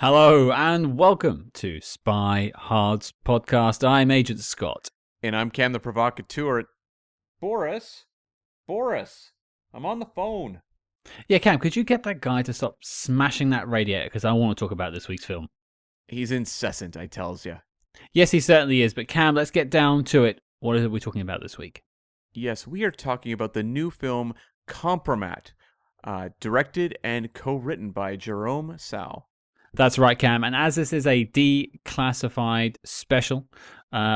Hello and welcome to Spy Hard's podcast. I'm Agent Scott. And I'm Cam the Provocateur. Boris, I'm on the phone. Yeah, Cam, could you get that guy to stop smashing that radiator? Because I want to talk about this week's film. He's incessant, I tells ya. Yes, he certainly is. But Cam, let's get down to it. What are we talking about this week? Yes, we are talking about the new film Kompromat, directed and co-written by Jérôme Salle. That's right, Cam. And as this is a declassified special,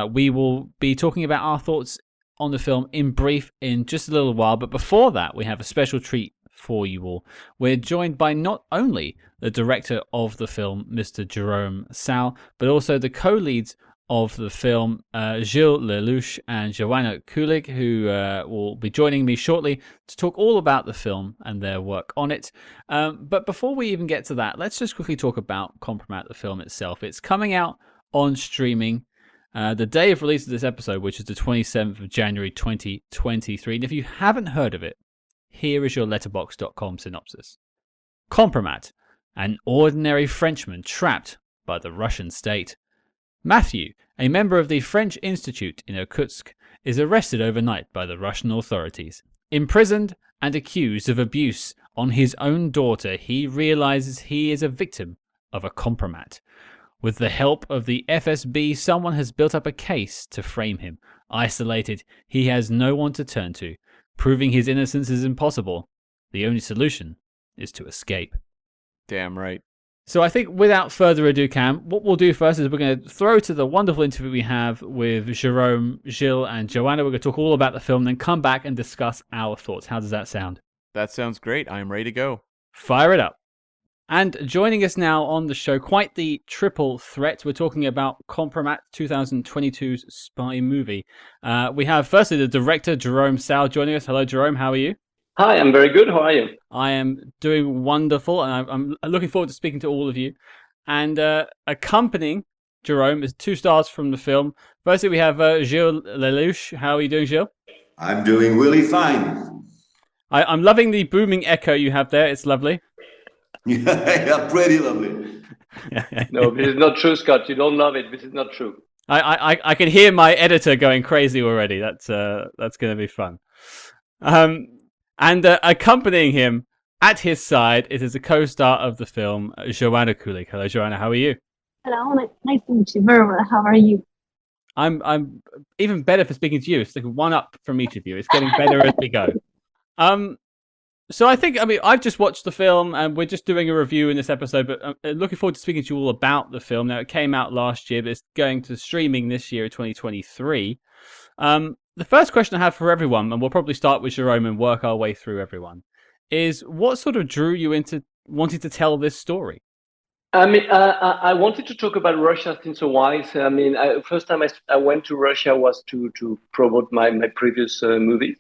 we will be talking about our thoughts on the film in brief in just a little while. But before that, we have a special treat for you all. We're joined by not only the director of the film, Mr. Jérôme Salle, but also the co-leads of the film, Gilles, Lellouche, and Joanna Kulig, who will be joining me shortly to talk all about the film and their work on it. But before we even get to that, let's just quickly talk about Kompromat, the film itself. It's coming out on streaming the day of release of this episode, which is the 27th of January 2023. And if you haven't heard of it, here is your letterboxd.com synopsis. Kompromat, an ordinary Frenchman trapped by the Russian state. Matthew, a member of the French Institute in Irkutsk, is arrested overnight by the Russian authorities. Imprisoned and accused of abuse on his own daughter, he realizes he is a victim of a kompromat. With the help of the FSB, someone has built up a case to frame him. Isolated, he has no one to turn to. Proving his innocence is impossible. The only solution is to escape. Damn right. So I think without further ado, Cam, what we'll do first is we're going to throw to the wonderful interview we have with Jérôme, Gilles, and Joanna. We're going to talk all about the film, then come back and discuss our thoughts. How does that sound? That sounds great. I'm ready to go. Fire it up. And joining us now on the show, quite the triple threat. We're talking about Kompromat 2022's spy movie. We have firstly the director, Jérôme Salle, joining us. Hello, Jérôme. How are you? Hi, I'm very good. How are you? I am doing wonderful, and I'm looking forward to speaking to all of you. And accompanying Jérôme is 2 stars from the film. Firstly, we have Gilles Lellouche. How are you doing, Gilles? I'm doing really fine. I'm loving the booming echo you have there. It's lovely. Yeah, pretty lovely. No, this is not true, Scott. You don't love it. This is not true. I can hear my editor going crazy already. That's going to be fun. And accompanying him at his side, it is a co-star of the film, Joanna Kulig. Hello, Joanna. How are you? Hello, nice to meet you. Very well. How are you? I'm even better for speaking to you. It's like one up from each of you. It's getting better as we go. So I've just watched the film, and we're just doing a review in this episode. But I'm looking forward to speaking to you all about the film. Now, it came out last year, but it's going to streaming this year, 2023. The first question I have for everyone, and we'll probably start with Jérôme and work our way through everyone, is what sort of drew you into wanting to tell this story? I wanted to talk about Russia since a while. So, first time I went to Russia was to promote my previous movies,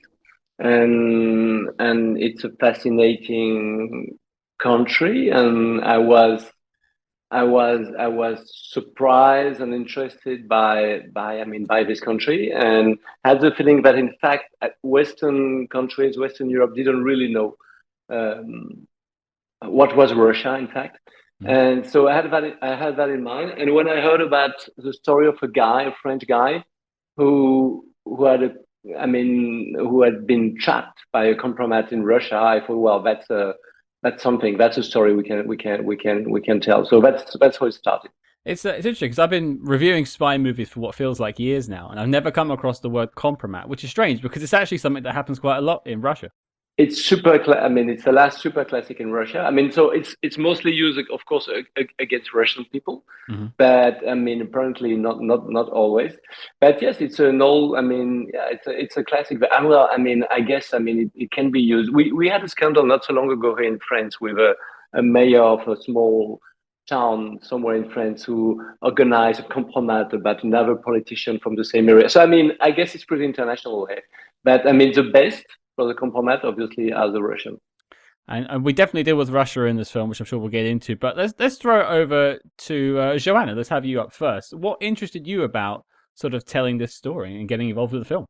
and it's a fascinating country, and I was surprised and interested by this country, and had the feeling that in fact Western countries, Western Europe, didn't really know what was Russia, in fact. Mm-hmm. And so I had that in mind. And when I heard about the story of a French guy, who had been trapped by a kompromat in Russia, I thought, well, that's a story we can tell. So that's how it started. It's interesting because I've been reviewing spy movies for what feels like years now, and I've never come across the word kompromat, which is strange because it's actually something that happens quite a lot in Russia. It's it's the last super classic in Russia. So it's mostly used, of course, against Russian people, mm-hmm. But apparently not always. But yes, it's an old. It's a classic. But I guess it can be used. We had a scandal not so long ago here in France with a mayor of a small town somewhere in France who organized a kompromat about another politician from the same area. So I guess it's pretty international here. But the best for the kompromat, obviously, are the Russian. And we definitely deal with Russia in this film, which I'm sure we'll get into. But let's throw it over to Joanna. Let's have you up first. What interested you about sort of telling this story and getting involved with the film?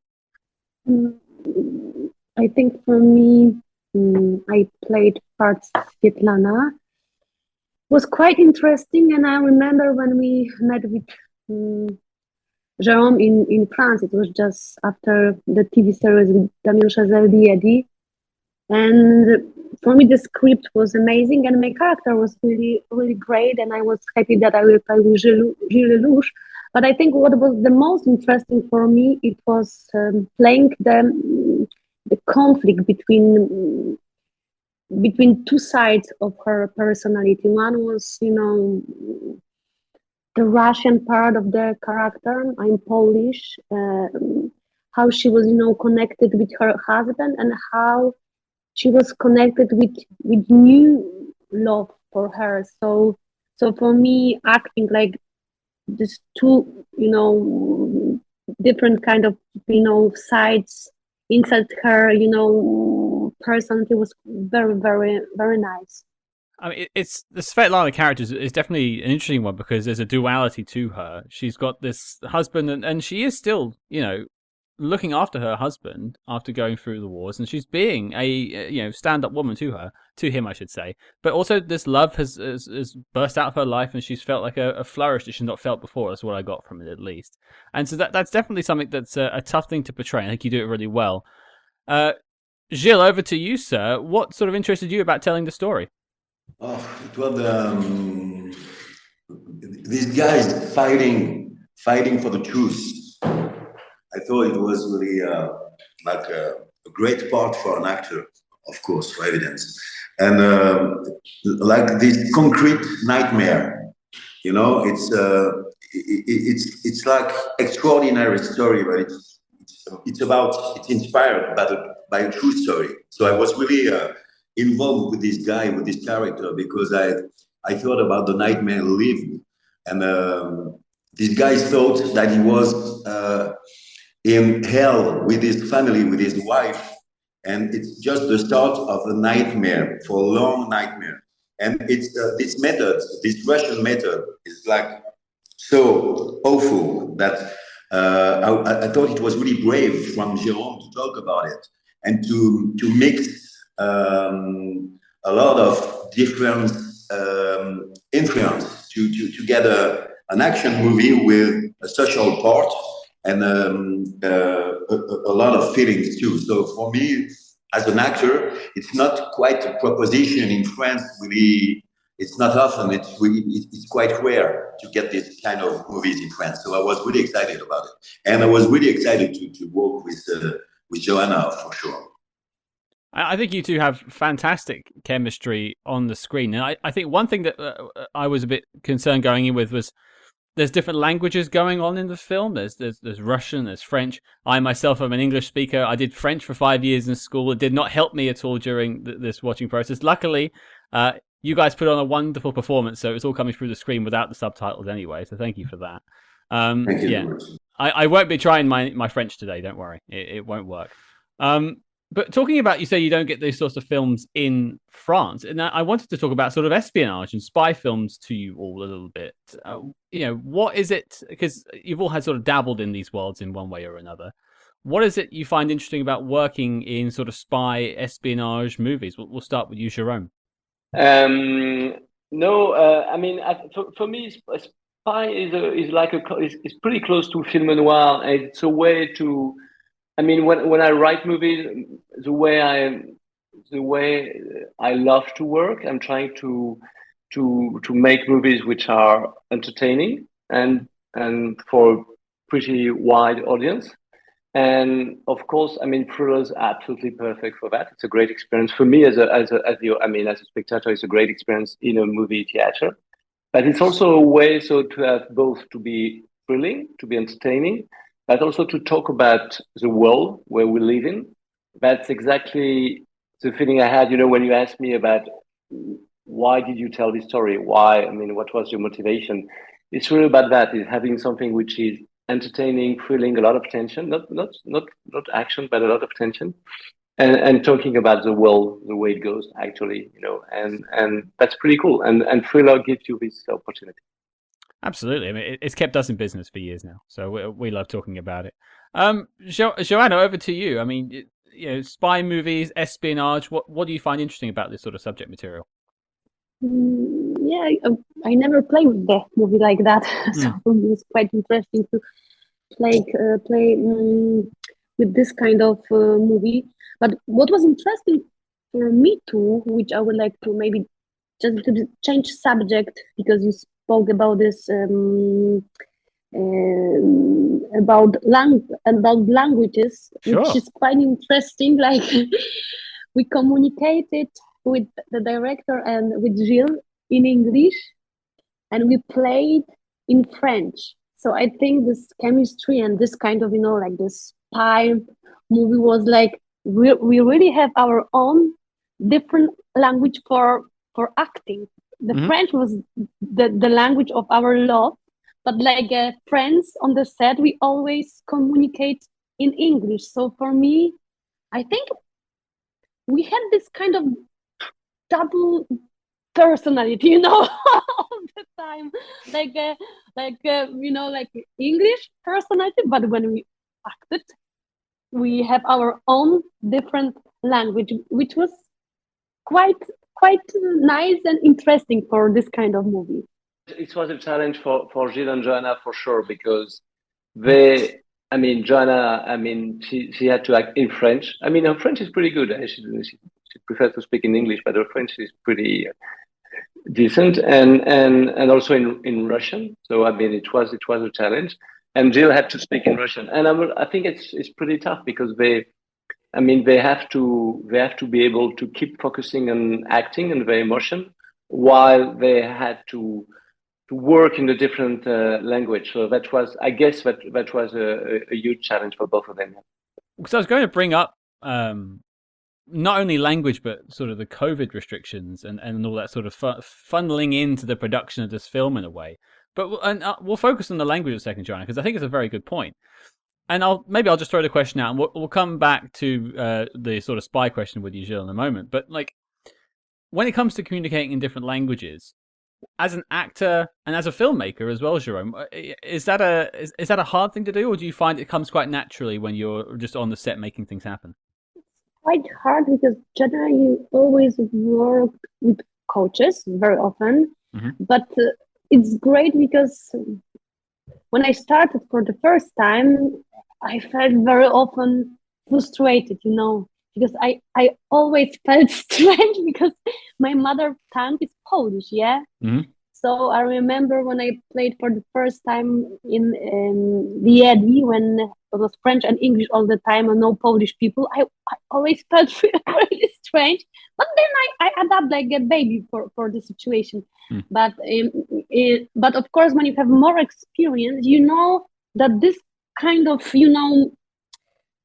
I think for me, I played parts Svetlana, was quite interesting. And I remember when we met with Jérôme in France, it was just after the TV series with Daniil Chazelle. And for me, the script was amazing, and my character was really, really great. And I was happy that I will play with Gilles Lellouche. But I think what was the most interesting for me, it was playing the conflict between two sides of her personality. One was, the Russian part of the character. I'm Polish. How she was, connected with her husband, and how she was connected with new love for her. So for me, acting like these two, different kind of, sides inside her, personality was very, very, very nice. I mean, it's the Svetlana character is definitely an interesting one because there's a duality to her. She's got this husband, and she is still, looking after her husband after going through the wars, and she's being a stand-up woman to him, I should say. But also, this love has burst out of her life, and she's felt like a flourish that she's not felt before. That's what I got from it, at least. And so that's definitely something that's a tough thing to portray. I think you do it really well. Gilles, over to you, sir. What sort of interested you about telling the story? Oh, it was these guys fighting for the truth. I thought it was really like a great part for an actor, of course, for evidence, and like this concrete nightmare. It's like extraordinary story, but it's inspired by a true story. So I was really involved with this guy, with this character, because I thought about the nightmare lived, and this guy thought that he was in hell with his family, with his wife, and it's just the start of a nightmare, for a long nightmare. And it's this method, this Russian method, is like so awful that I thought it was really brave from Jérôme to talk about it and to mix a lot of different influence to get an action movie with a social part and a lot of feelings too. So for me, as an actor, it's not quite a proposition in France. Really, it's not often. It's quite rare to get this kind of movies in France. So I was really excited about it, and I was really excited to work with Joanna for sure. I think you two have fantastic chemistry on the screen, and I think one thing that I was a bit concerned going in with was there's different languages going on in the film. There's Russian, there's French. I myself am an English speaker. I did French for 5 years in school. It did not help me at all during this watching process. Luckily, you guys put on a wonderful performance, so it's all coming through the screen without the subtitles anyway. So thank you for that. Thank you. Yeah, I won't be trying my French today. Don't worry, it won't work. But talking about, you say you don't get these sorts of films in France, and I wanted to talk about sort of espionage and spy films to you all a little bit. What is it? Because you've all had sort of dabbled in these worlds in one way or another. What is it you find interesting about working in sort of spy espionage movies? We'll start with you, Jérôme. No, I mean, for me, spy is pretty close to film noir, and it's a way to. I mean, when I write movies, the way I love to work, I'm trying to make movies which are entertaining and for a pretty wide audience. And of course, I mean, thrillers are absolutely perfect for that. It's a great experience for me as a spectator. It's a great experience in a movie theater, but it's also a way to have both to be thrilling, to be entertaining, but also to talk about the world where we live in. That's exactly the feeling I had, when you asked me about why did you tell this story? Why? I mean, what was your motivation? It's really about that. It's having something which is entertaining, thrilling, a lot of tension, not action, but a lot of tension, and talking about the world, the way it goes, actually, and that's pretty cool. And thriller gives you this opportunity. Absolutely. I mean, it's kept us in business for years now, so we love talking about it. Joanna, over to you. I mean, spy movies, espionage. What do you find interesting about this sort of subject material? yeah, I never played with the movie like that, so it was quite interesting to play with this kind of movie. But what was interesting for me too, which I would like to maybe just to change subject, because you spoke about this about languages, Sure. which is quite interesting. Like we communicated with the director and with Gilles in English, and we played in French. So I think this chemistry and this kind of, like this spy movie was like, we really have our own different language for acting. The French was the language of our love, but like friends on the set, we always communicate in English. So for me, I think we had this kind of double personality, all the time, like English personality, but when we acted, we have our own different language, which was quite nice and interesting for this kind of movie. It was a challenge for Gilles and Joanna for sure, because Joanna, she had to act in French. Her French is pretty good. She prefers to speak in English, but her French is pretty decent, and also in Russian. So it was a challenge, and Gilles had to speak in Russian, and I think it's pretty tough, because they have to be able to keep focusing on acting and their emotion while they had to work in a different language. So that was, I guess, that was a huge challenge for both of them. Because I was going to bring up not only language, but sort of the COVID restrictions and all that sort of funneling into the production of this film in a way. But we'll focus on the language a second, Joanna, because I think it's a very good point. And I'll just throw the question out, and we'll come back to the sort of spy question with you, Gilles, in a moment. But like, when it comes to communicating in different languages, as an actor and as a filmmaker as well, Jérôme, is that a hard thing to do, or do you find it comes quite naturally when you're just on the set making things happen? It's quite hard, because generally you always work with coaches very often, but it's great, because when I started for the first time, I felt very often frustrated, because I always felt strange, because my mother tongue is Polish, yeah? So I remember when I played for the first time in PVOD, when it was French and English all the time and no Polish people, I always felt really strange. But then I adapt like a baby for the situation. But of course, when you have more experience, you know that this kind of,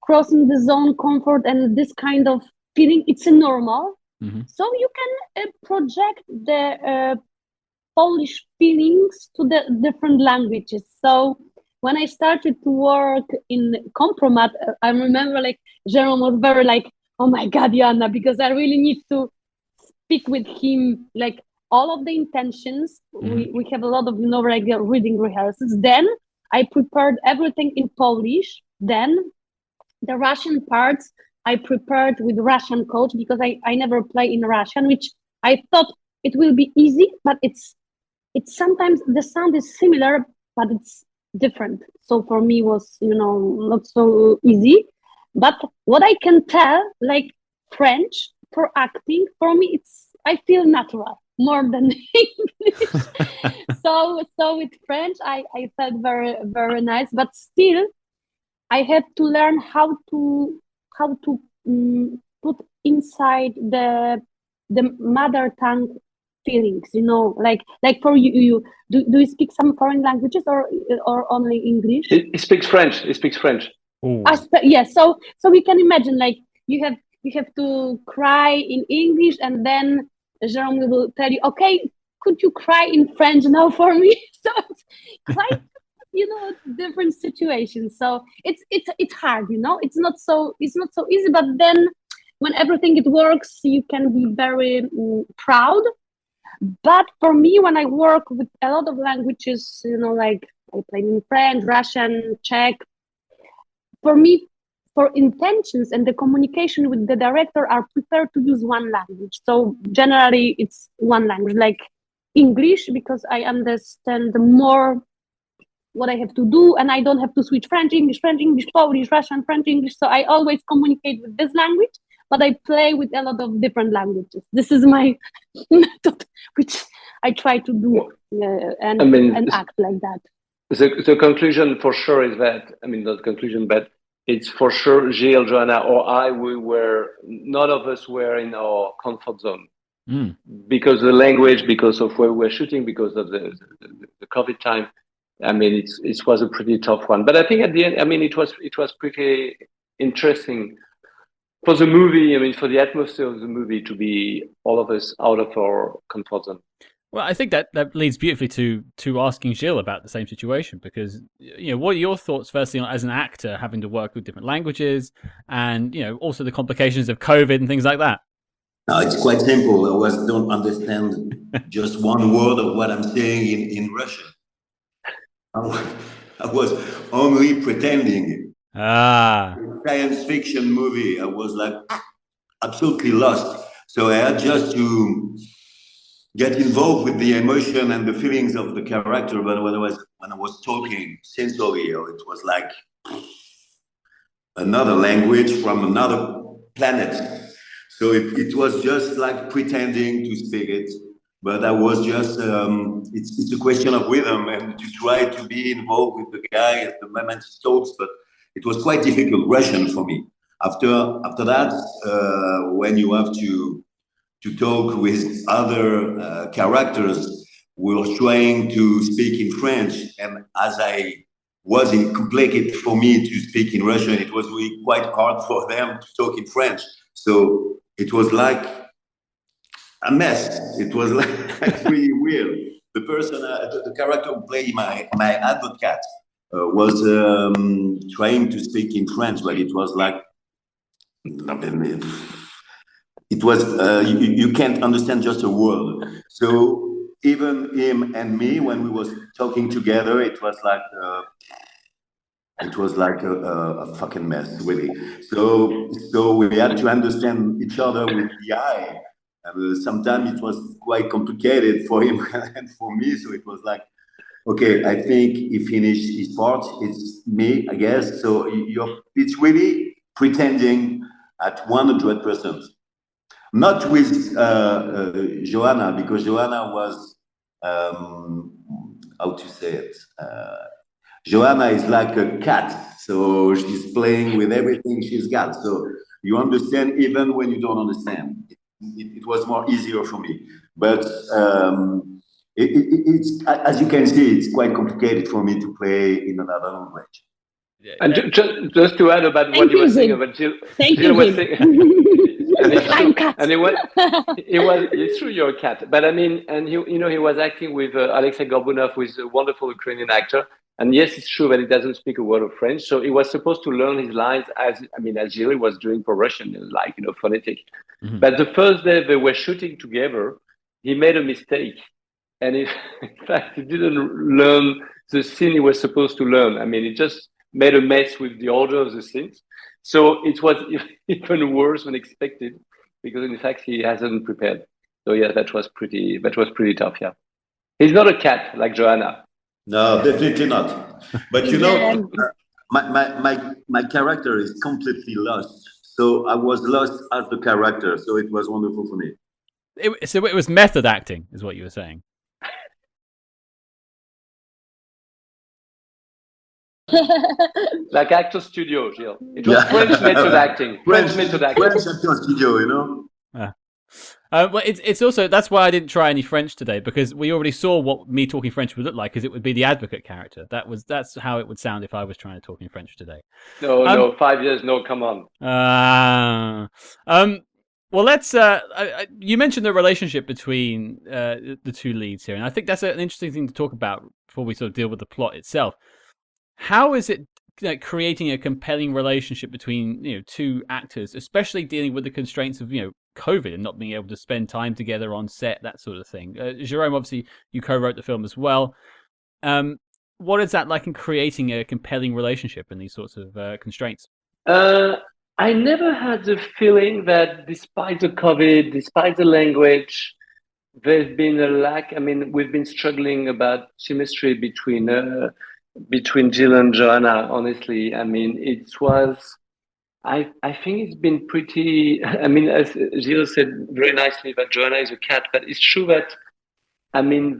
crossing the zone comfort and this kind of feeling, it's a normal. So you can project the Polish feelings to the different languages. So when I started to work in Kompromat, I remember like Jérôme was very like, oh my God, Joanna, because I really need to speak with him, like all of the intentions. We have a lot of, regular reading rehearsals. Then I prepared everything in Polish. Then the Russian parts I prepared with Russian coach, because I never play in Russian, which I thought it will be easy, but it's sometimes the sound is similar, but it's different. So for me was, not so easy. But what I can tell, like French for acting, for me, I feel natural more than English. So with French, I felt very, very nice, but still I had to learn how to put inside the mother tongue feelings, like for you do you speak some foreign languages or only English? He speaks French. Yeah, so we can imagine, like you have to cry in English, and then Jérôme will tell you, okay, could you cry in French now for me? So it's quite different situations. So it's hard, it's not so easy, but then when everything it works, you can be very proud. But for me, when I work with a lot of languages, like I play in French, Russian, Czech, for me, for intentions and the communication with the director, are prepared to use one language. So generally it's one language. Like English because I understand more what I have to do, and I don't have to switch French, English, Polish, Russian, French, English. So I always communicate with this language, but I play with a lot of different languages. This is my method, which I try to do and act like that. The conclusion for sure is that, not conclusion, but it's for sure Gilles, Joanna, or I, none of us were in our comfort zone. Because of the language, because of where we're shooting, because of the COVID time. It was a pretty tough one. But I think at the end, it was pretty interesting for the movie, for the atmosphere of the movie to be all of us out of our comfort zone. Well, I think that leads beautifully to asking Gilles about the same situation, because what are your thoughts firstly on, as an actor, having to work with different languages and also the complications of COVID and things like that? No, it's quite simple. I don't understand just one word of what I'm saying in Russian. I was only pretending. Science fiction movie. I was like absolutely lost. So I had just to get involved with the emotion and the feelings of the character. But when I was talking sensory, it was like another language from another planet. So it was just like pretending to speak it. But I was just, it's a question of rhythm and to try to be involved with the guy at the moment he talks, but it was quite difficult Russian for me. After that, when you have to talk with other characters, we were trying to speak in French, and as I wasn't complicated for me to speak in Russian, it was really quite hard for them to talk in French. So it was like a mess. It was like really weird. The person, the character who played my advocate was trying to speak in French, but it was like, it was, you can't understand just a word. So even him and me, when we was talking together, it was like a fucking mess, really. So we had to understand each other with the eye. Sometimes it was quite complicated for him and for me. So it was like, okay, I think he finished his part. It's me, I guess. So it's really pretending at 100%. Not with Joanna, because Joanna was, how to say it? Joanna is like a cat. So she's playing with everything she's got. So you understand even when you don't understand. It was more easier for me, but it's as you can see, it's quite complicated for me to play in another language. And just to add about what you were saying about Gilles, Gilles was saying, it's true, you're a cat, but and he was acting with Aleksey Gorbunov, who is a wonderful Ukrainian actor. And yes, it's true that he doesn't speak a word of French. So he was supposed to learn his lines as Gilles was doing for Russian, like, phonetic. Mm-hmm. But the first day they were shooting together, he made a mistake. And in fact, he didn't learn the scene he was supposed to learn. He just made a mess with the order of the scenes. So it was even worse than expected, because in fact, he hasn't prepared. So yeah, that was pretty tough, yeah. He's not a cat like Joanna. No, definitely not. But my character is completely lost. So I was lost as the character. So it was wonderful for me. So it was method acting, is what you were saying. Like actor studio, Gilles. It was French method acting. French method acting. French actor studio, Well, it's also, that's why I didn't try any French today, because we already saw what me talking French would look like, because it would be the advocate character. That's how it would sound if I was trying to talk in French today. No, 5 years, no, come on. Well, let's. You mentioned the relationship between the two leads here, and I think that's an interesting thing to talk about before we sort of deal with the plot itself. How is it creating a compelling relationship between two actors, especially dealing with the constraints of COVID and not being able to spend time together on set, that sort of thing? Jérôme, obviously, you co-wrote the film as well. What is that like in creating a compelling relationship in these sorts of constraints? I never had the feeling that despite the COVID, despite the language, there's been a lack. I mean, we've been struggling about chemistry between Gilles and Joanna. Honestly, I mean, it was. I think it's been pretty. I mean, as Gilles said very nicely that Joanna is a cat, but it's true that I mean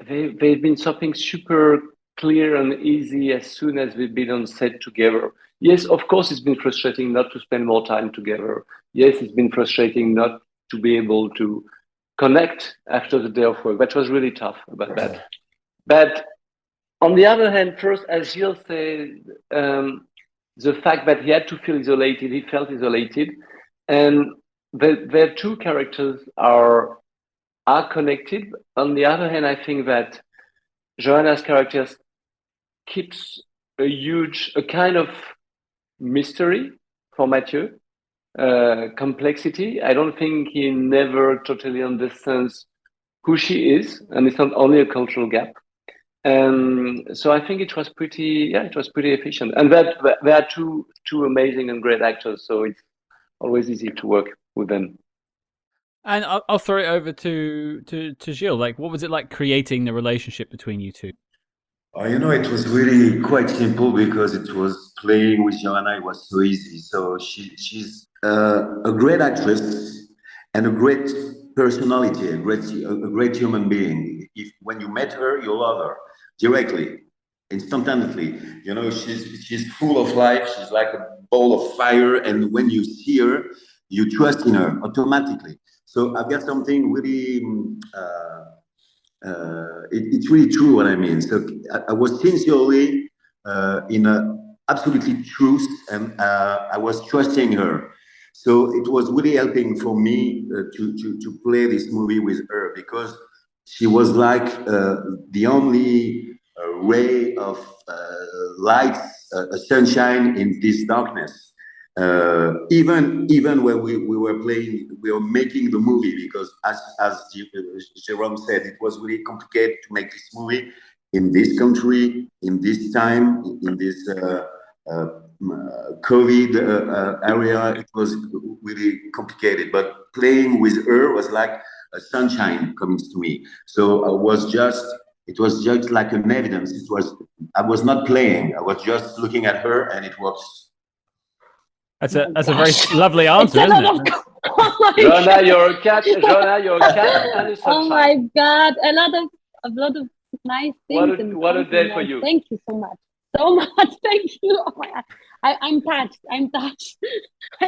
they've been something super clear and easy as soon as we've been on set together. Yes, of course, it's been frustrating not to spend more time together. Yes, it's been frustrating not to be able to connect after the day of work. That was really tough about that. But on the other hand, first, as Gilles said, the fact that he had to feel isolated, he felt isolated, and their two characters are connected. On the other hand, I think that Joanna's character keeps a kind of mystery for Mathieu, complexity. I don't think he never totally understands who she is, and it's not only a cultural gap. So I think it was pretty efficient, and that they are two amazing and great actors, so it's always easy to work with them. And I'll throw it over to Gilles. Like, what was it like creating the relationship between you two? It was really quite simple because it was playing with Joanna. It was so easy. So she's a great actress and a great personality, a great human being. When you met her, you love her directly, instantaneously. She's full of life. She's like a ball of fire, and when you see her, you trust in her automatically. So I've got something really. It's really true what I mean. So I was sincerely in a absolutely truth, and I was trusting her. So it was really helping for me to play this movie with her, because she was like the only ray of light, sunshine in this darkness. Even when we were playing, we were making the movie, because as Jérôme said, it was really complicated to make this movie in this country, in this time, in this COVID area. It was really complicated, but playing with her was like a sunshine coming to me. So it was just like an evidence. I was not playing. I was just looking at her, and it was. That's a very lovely answer, isn't it? Joanna, you're a cat. Joanna, you're a cat. And a oh my God, a lot of nice things. What a day for you. Thank you so much. So much. Thank you. Oh my God. I'm touched.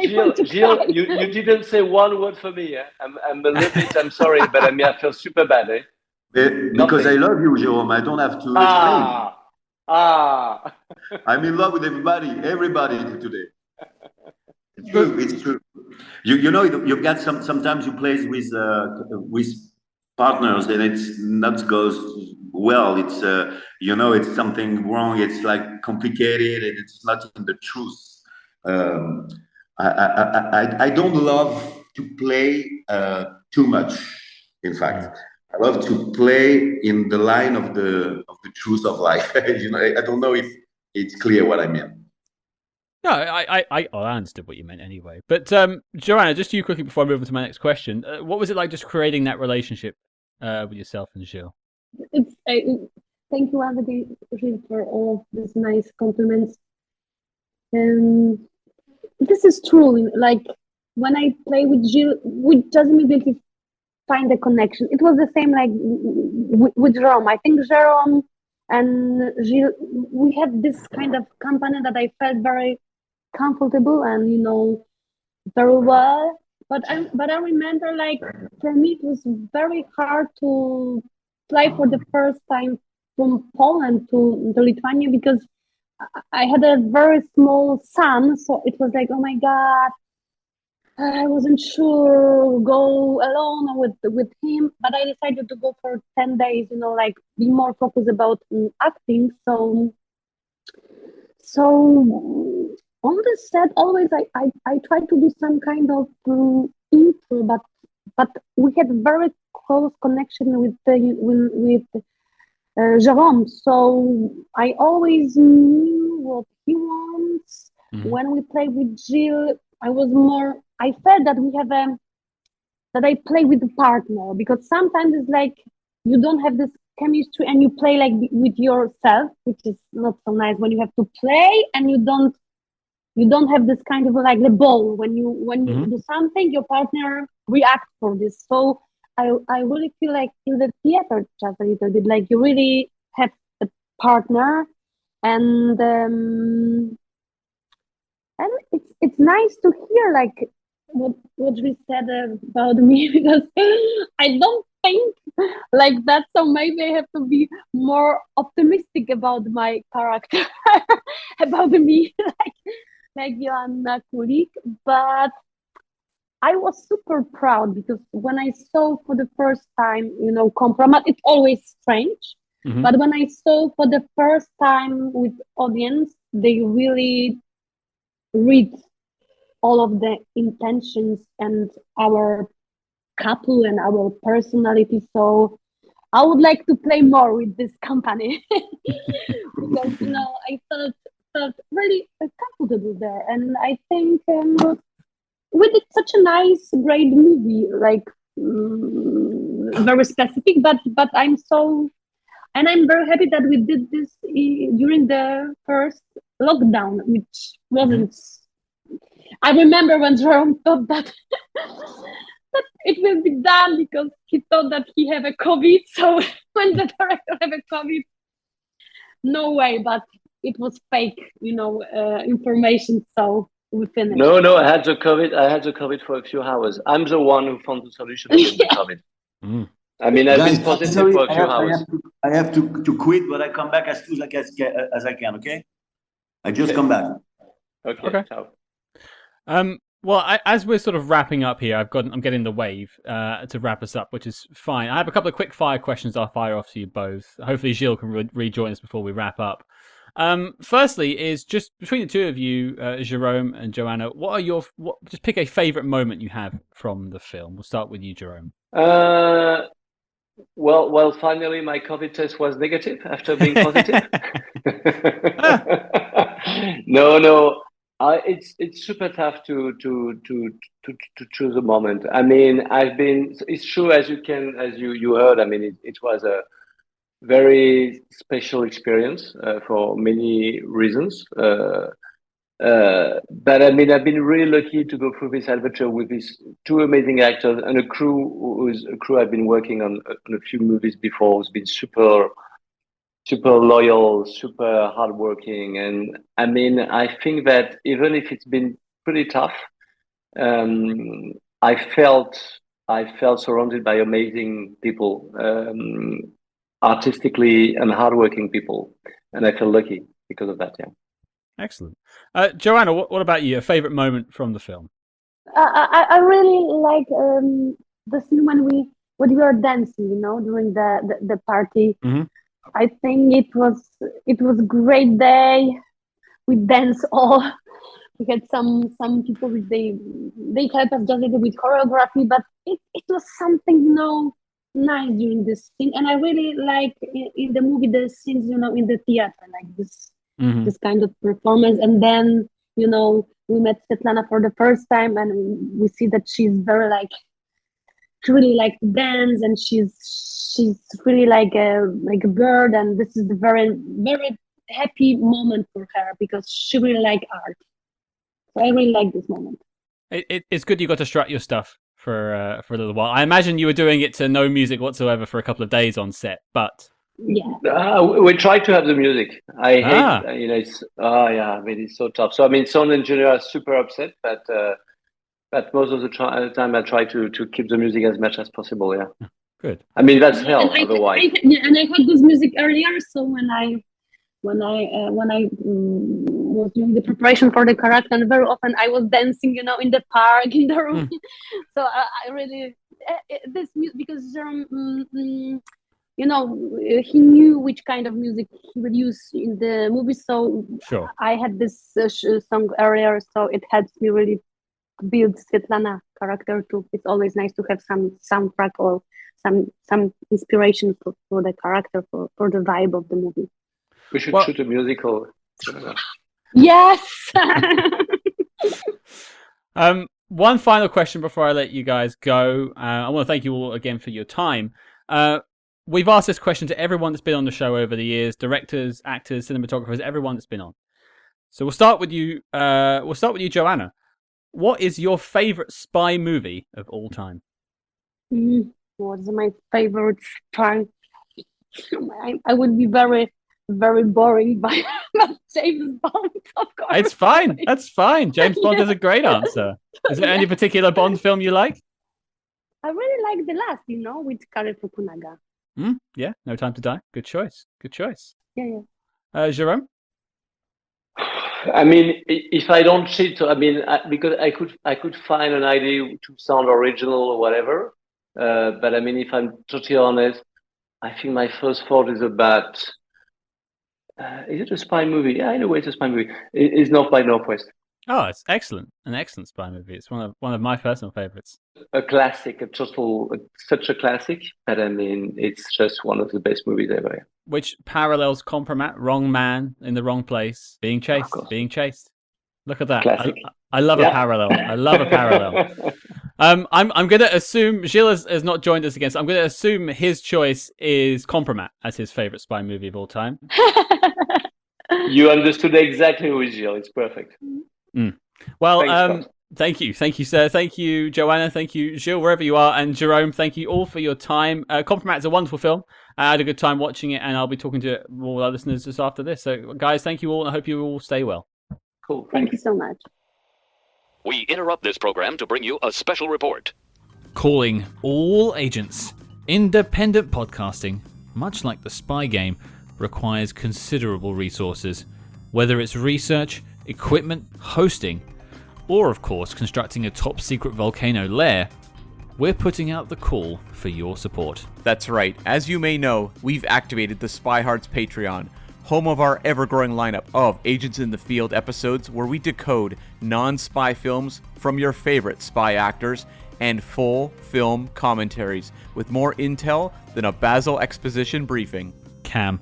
Gilles, you didn't say one word for me. I'm a little bit. I'm sorry, but I mean, I feel super bad. Because I love you, Jérôme. I don't have to explain. I'm in love with everybody today. It's true. You've got sometimes you play with partners, and it's not goes well. It's it's something wrong. It's like complicated, and it's not in the truth. I don't love to play too much. In fact, I love to play in the line of the truth of life. I don't know if it's clear what I mean. No, I understood what you meant anyway. But Joanna, just you quickly before I move on to my next question, what was it like just creating that relationship with yourself and Gilles? Thank you, Anthony, for all of these nice compliments. This is true. Like when I play with Gilles, we just immediately find a connection. It was the same like with Jérôme. I think Jérôme and Gilles, we had this kind of company that I felt very comfortable and very well. But I remember, like, for me it was very hard to fly for the first time from Poland to Lithuania, because I had a very small son, so it was like, oh my God, I wasn't sure go alone or with him. But I decided to go for 10 days, like be more focused about acting. So on the set, always I try to do some kind of intro, but we had very close connection with Jérôme, so I always knew what he wants. When we played with Gilles, I felt that we have I play with the partner, because sometimes it's like you don't have this chemistry and you play like with yourself, which is not so nice when you have to play and you don't have this kind of like the ball when you do something, your partner reacts for this. So I really feel like in the theater just a little bit like you really have a partner, and it's nice to hear like what we said about me, because I don't think like that. So maybe I have to be more optimistic about my character, about me, like Joanna Kulig. But I was super proud because when I saw for the first time, Kompromat, it's always strange. But when I saw for the first time with audience, they really read all of the intentions and our couple and our personality. So I would like to play more with this company because I felt really comfortable there, and I think we did such a nice, great movie, like very specific. But I'm very happy that we did this during the first lockdown, which wasn't. I remember when Jérôme thought that it will be done because he thought that he have a COVID. So when the director have a COVID, no way. But it was fake, information. So we finished. No, I had the COVID for a few hours. I'm the one who found the solution against the COVID. I mean, I've been positive for a few hours. I have to quit, but I come back as soon as I can. Okay, I just come back. Okay. Ciao. Well, as we're sort of wrapping up here, I'm getting the wave to wrap us up, which is fine. I have a couple of quick fire questions I'll fire off to you both. Hopefully, Gilles can rejoin us before we wrap up. Firstly, is just between the two of you, Jérôme and Joanna, just pick a favorite moment you have from the film. We'll start with you, Jérôme. Well, finally, my COVID test was negative after being positive. No. It's super tough to choose a moment. I mean, it's true, as you heard. I mean, it was a very special experience for many reasons. But I mean, I've been really lucky to go through this adventure with these two amazing actors and a crew I've been working on a few movies before. Who's been super loyal, super hardworking. And I mean, I think that even if it's been pretty tough, I felt surrounded by amazing people, artistically and hardworking people. And I feel lucky because of that, yeah. Excellent. Joanna, what about you? A favorite moment from the film? I really like the scene when we were dancing, during the party. I think it was a great day. We danced all. We had some people they helped us just a little with choreography, but it was something nice during this scene. And I really like in the movie the scenes in the theater, like this kind of performance. And then we met Svetlana for the first time, and we see that she's very she really likes to dance, and she's really like a bird, and this is the very, very happy moment for her because she really likes art. So I really like this moment. It's good you got to strut your stuff for a little while. I imagine you were doing it to no music whatsoever for a couple of days on set, but yeah, we tried to have the music. I hate it's I mean, it's so tough. So I mean, sound engineer are super upset, but most of the time I try to keep the music as much as possible. Yeah. Good. I mean, that's hell otherwise. And I heard this music earlier, so when I was doing the preparation for the character, and very often I was dancing, in the park, in the room. So I really this music, because he knew which kind of music he would use in the movie. So sure. I had this song earlier, so it helps me really build Svetlana character too. It's always nice to have some soundtrack or some inspiration for the character, for the vibe of the movie. We should shoot a musical. Yes. one final question before I let you guys go. I want to thank you all again for your time. We've asked this question to everyone that's been on the show over the years: directors, actors, cinematographers, everyone that's been on. So we'll start with you. Joanna. What is your favorite spy movie of all time? What's my favorite spy? I would be very, very boring by James Bond, of course. It's fine. That's fine. James Bond is a great answer. Is there any particular Bond film you like? I really like the last, with Kare Fukunaga. Yeah, No Time to Die. Good choice. Yeah. Jérôme? I mean, if I don't cheat, because I could find an idea to sound original or whatever. But I mean, if I'm totally honest, I think my first thought is about. Is it a spy movie? Yeah, in a way, it's a spy movie. It's North by Northwest. Oh, it's excellent. An excellent spy movie. It's one of my personal favorites. A classic, such a classic. But I mean, it's just one of the best movies ever. Which parallels Kompromat, wrong man in the wrong place, being chased. Look at that. Classic. I love a parallel. I'm going to assume Gilles has not joined us again, so I'm going to assume his choice is Kompromat as his favorite spy movie of all time. You understood exactly who is Gilles. It's perfect. Well, thanks, thank you, sir. Thank you, Joanna. Thank you, Gilles, wherever you are, and Jérôme. Thank you all for your time. Kompromat is a wonderful film. I had a good time watching it, and I'll be talking to all our listeners just after this. So, guys, thank you all, and I hope you all stay well. Cool. Thank you so much. We interrupt this program to bring you a special report. Calling all agents. Independent podcasting, much like the spy game, requires considerable resources. Whether it's research, equipment, hosting, or of course constructing a top secret volcano lair, we're putting out the call for your support. That's right. As you may know, we've activated the Spy Hearts Patreon, home of our ever-growing lineup of Agents in the Field episodes where we decode non-spy films from your favorite spy actors and full film commentaries with more intel than a Basil exposition briefing. Cam,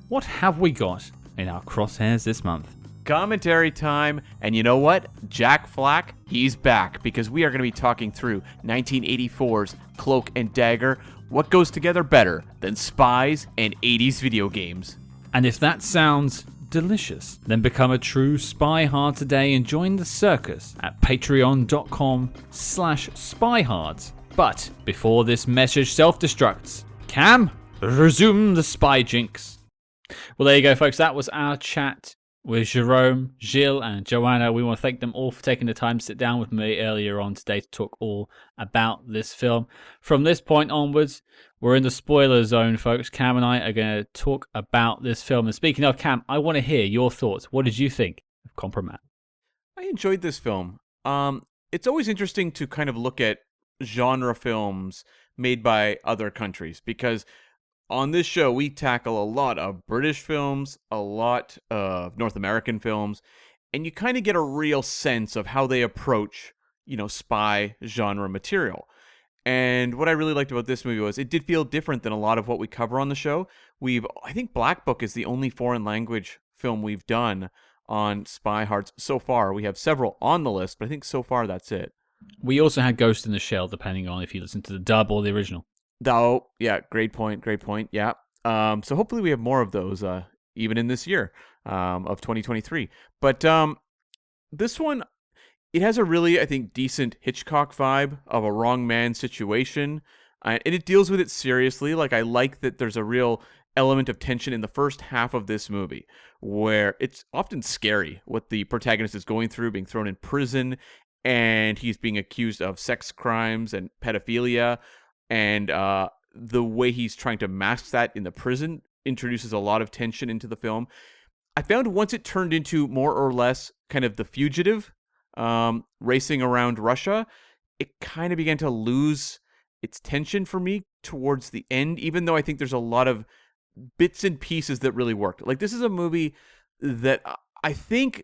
what have we got in our crosshairs this month? Commentary time, and you know what? Jack Flack, he's back because we are going to be talking through 1984's Cloak and Dagger. What goes together better than spies and 80s video games? And if that sounds delicious, then become a true spy hard today and join the circus at patreon.com/spyhards. But before this message self-destructs, Cam, resume the spy jinx. Well, there you go, folks. That was our chat with Jérôme, Gilles, and Joanna. We want to thank them all for taking the time to sit down with me earlier on today to talk all about this film. From this point onwards, we're in the spoiler zone, folks. Cam and I are going to talk about this film. And speaking of Cam, I want to hear your thoughts. What did you think of Kompromat? I enjoyed this film. It's always interesting to kind of look at genre films made by other countries because on this show, we tackle a lot of British films, a lot of North American films, and you kind of get a real sense of how they approach, spy genre material. And what I really liked about this movie was it did feel different than a lot of what we cover on the show. I think Black Book is the only foreign language film we've done on Spy Hearts so far. We have several on the list, but I think so far that's it. We also had Ghost in the Shell, depending on if you listen to the dub or the original. Oh, yeah, great point, yeah. So hopefully we have more of those even in this year of 2023. But this one, it has a really, I think, decent Hitchcock vibe of a wrong man situation. And it deals with it seriously. Like, I like that there's a real element of tension in the first half of this movie where it's often scary what the protagonist is going through, being thrown in prison, and he's being accused of sex crimes and pedophilia. And the way he's trying to mask that in the prison introduces a lot of tension into the film. I found once it turned into more or less kind of The Fugitive, racing around Russia, it kind of began to lose its tension for me towards the end, even though I think there's a lot of bits and pieces that really worked. Like, this is a movie that I think